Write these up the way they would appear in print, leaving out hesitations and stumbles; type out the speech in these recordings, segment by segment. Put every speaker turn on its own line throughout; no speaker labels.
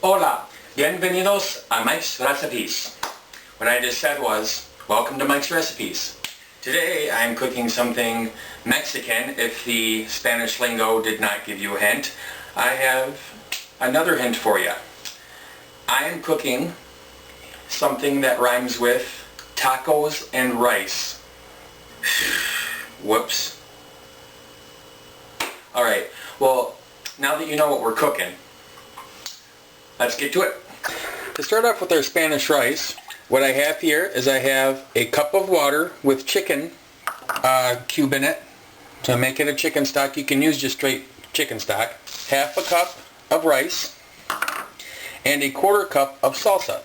Hola, bienvenidos a Mike's Recipes. What I just said was, welcome to Mike's Recipes. Today I'm cooking something Mexican. If the Spanish lingo did not give you a hint, I have another hint for you. I am cooking something that rhymes with tacos and rice. Whoops. Alright, well, now that you know what we're cooking, let's get to it. To start off with our Spanish rice, what I have here is I have a cup of water with chicken cube in it. To make it a chicken stock, you can use just straight chicken stock. Half a cup of rice and a quarter cup of salsa.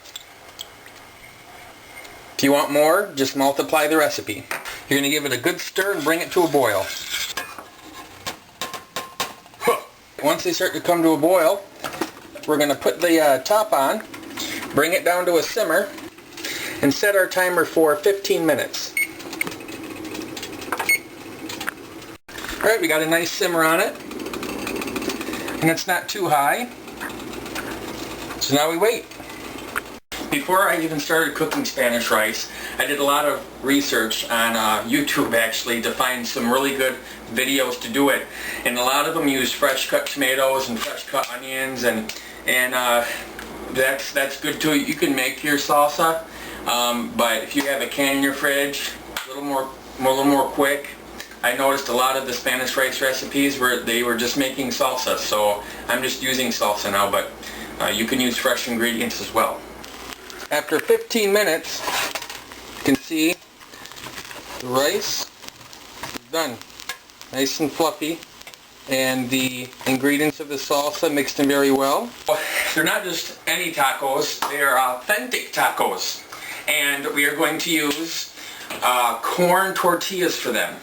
If you want more, just multiply the recipe. You're going to give it a good stir and bring it to a boil. Once they start to come to a boil, we're going to put the top on, bring it down to a simmer, and set our timer for 15 minutes. Alright, we got a nice simmer on it, and it's not too high, so now we wait. Before I even started cooking Spanish rice, I did a lot of research on YouTube actually to find some really good videos to do it, and a lot of them use fresh cut tomatoes and fresh cut onions, and that's good too. You can make your salsa, but if you have a can in your fridge, a little more quick. I noticed a lot of the Spanish rice recipes where they were just making salsa, so I'm just using salsa now, but you can use fresh ingredients as well. After 15 minutes, you can see the rice is done. Nice and fluffy, and the ingredients of the salsa mixed in very well. They're not just any tacos, they are authentic tacos, and we are going to use corn tortillas for them.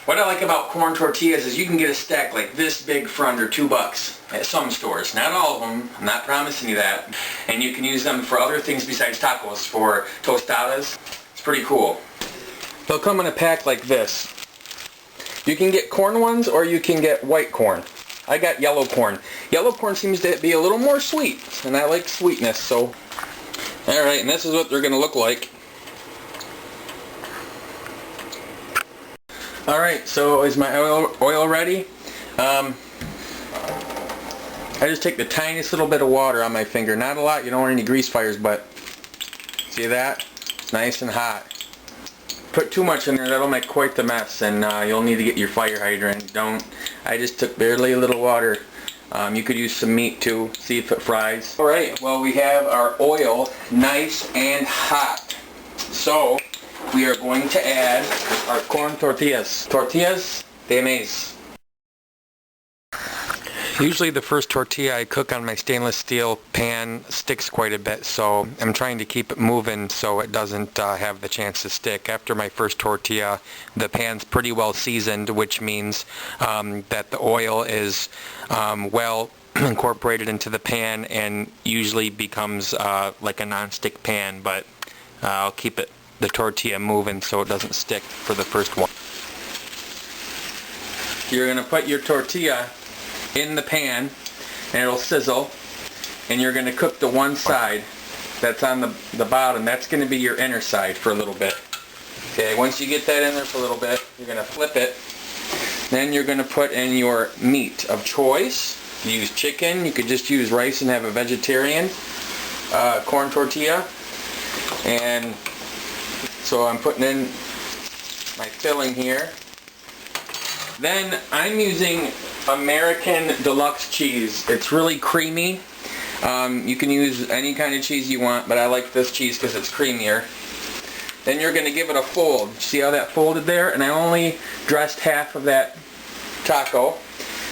What I like about corn tortillas is you can get a stack like this big for under $2 at some stores. Not all of them, I'm not promising you that. And you can use them for other things besides tacos, for tostadas. It's pretty cool. They'll come in a pack like this. You can get corn ones or you can get white corn. I got yellow corn. Yellow corn seems to be a little more sweet, and I like sweetness, so. Alright, and this is what they're going to look like. Alright, so is my oil ready? I just take the tiniest little bit of water on my finger. Not a lot, you don't want any grease fires, but see that? It's nice and hot. Put too much in there, that'll make quite the mess, and you'll need to get your fire hydrant. I just took barely a little water. You could use some meat too, see if it fries. Alright, well, we have our oil nice and hot. So we are going to add our corn tortillas. Tortillas de maíz. Usually the first tortilla I cook on my stainless steel pan sticks quite a bit, so I'm trying to keep it moving so it doesn't have the chance to stick. After my first tortilla, the pan's pretty well seasoned, which means that the oil is well incorporated into the pan and usually becomes like a non-stick pan, but I'll keep the tortilla moving so it doesn't stick for the first one. You're going to put your tortilla in the pan and it'll sizzle, and you're going to cook the one side that's on the bottom. That's going to be your inner side for a little bit. Okay, once you get that in there for a little bit, you're going to flip it. Then you're going to put in your meat of choice. You use chicken, you could just use rice and have a vegetarian corn tortilla. And so I'm putting in my filling here. Then I'm using American Deluxe cheese. It's really creamy. You can use any kind of cheese you want, but I like this cheese because it's creamier. Then you're going to give it a fold. See how that folded there? And I only dressed half of that taco.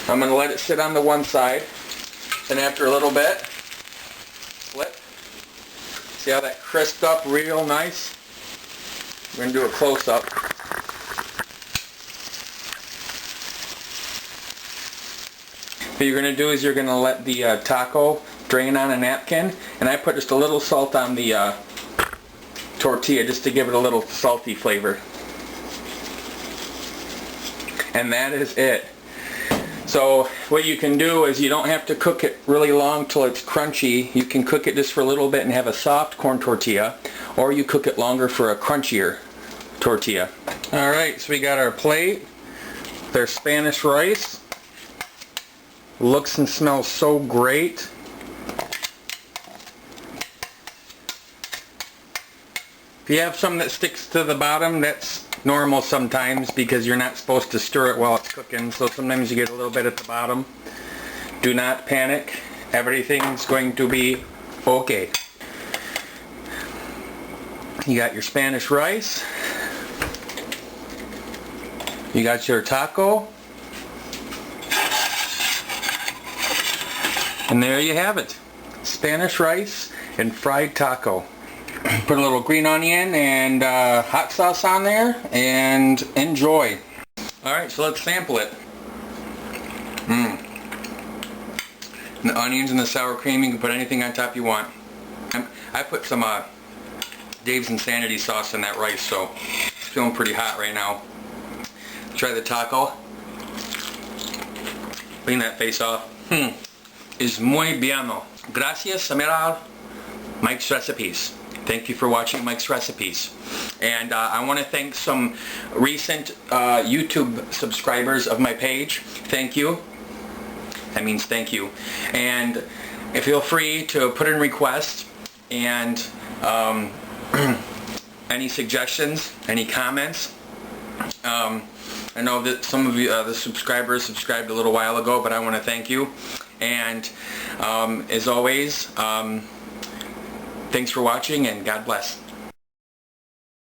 I'm going to let it sit on the one side. Then after a little bit, flip. See how that crisped up real nice? We're going to do a close-up. What you're going to do is you're going to let the taco drain on a napkin, and I put just a little salt on the tortilla just to give it a little salty flavor. And that is it. So what you can do is you don't have to cook it really long till it's crunchy. You can cook it just for a little bit and have a soft corn tortilla, or you cook it longer for a crunchier tortilla. Alright, so we got our plate. There's Spanish rice. Looks and smells so great. If you have some that sticks to the bottom, that's normal sometimes because you're not supposed to stir it while it's cooking, so sometimes you get a little bit at the bottom. Do not panic. Everything's going to be okay. You got your Spanish rice. You got your taco. And there you have it. Spanish rice and fried taco. Put a little green onion and hot sauce on there and enjoy. Alright, so let's sample it. The onions and the sour cream, you can put anything on top you want. I put some Dave's Insanity sauce in that rice, so it's feeling pretty hot right now. Try the taco. Clean that face off. Es muy bueno. Gracias a mirar Mike's Recipes. Thank you for watching Mike's Recipes. And I want to thank some recent YouTube subscribers of my page. Thank you. That means thank you. And feel free to put in requests and any suggestions, any comments. I know that some of you, the subscribers, subscribed a little while ago, but I want to thank you. And as always, thanks for watching, and God bless.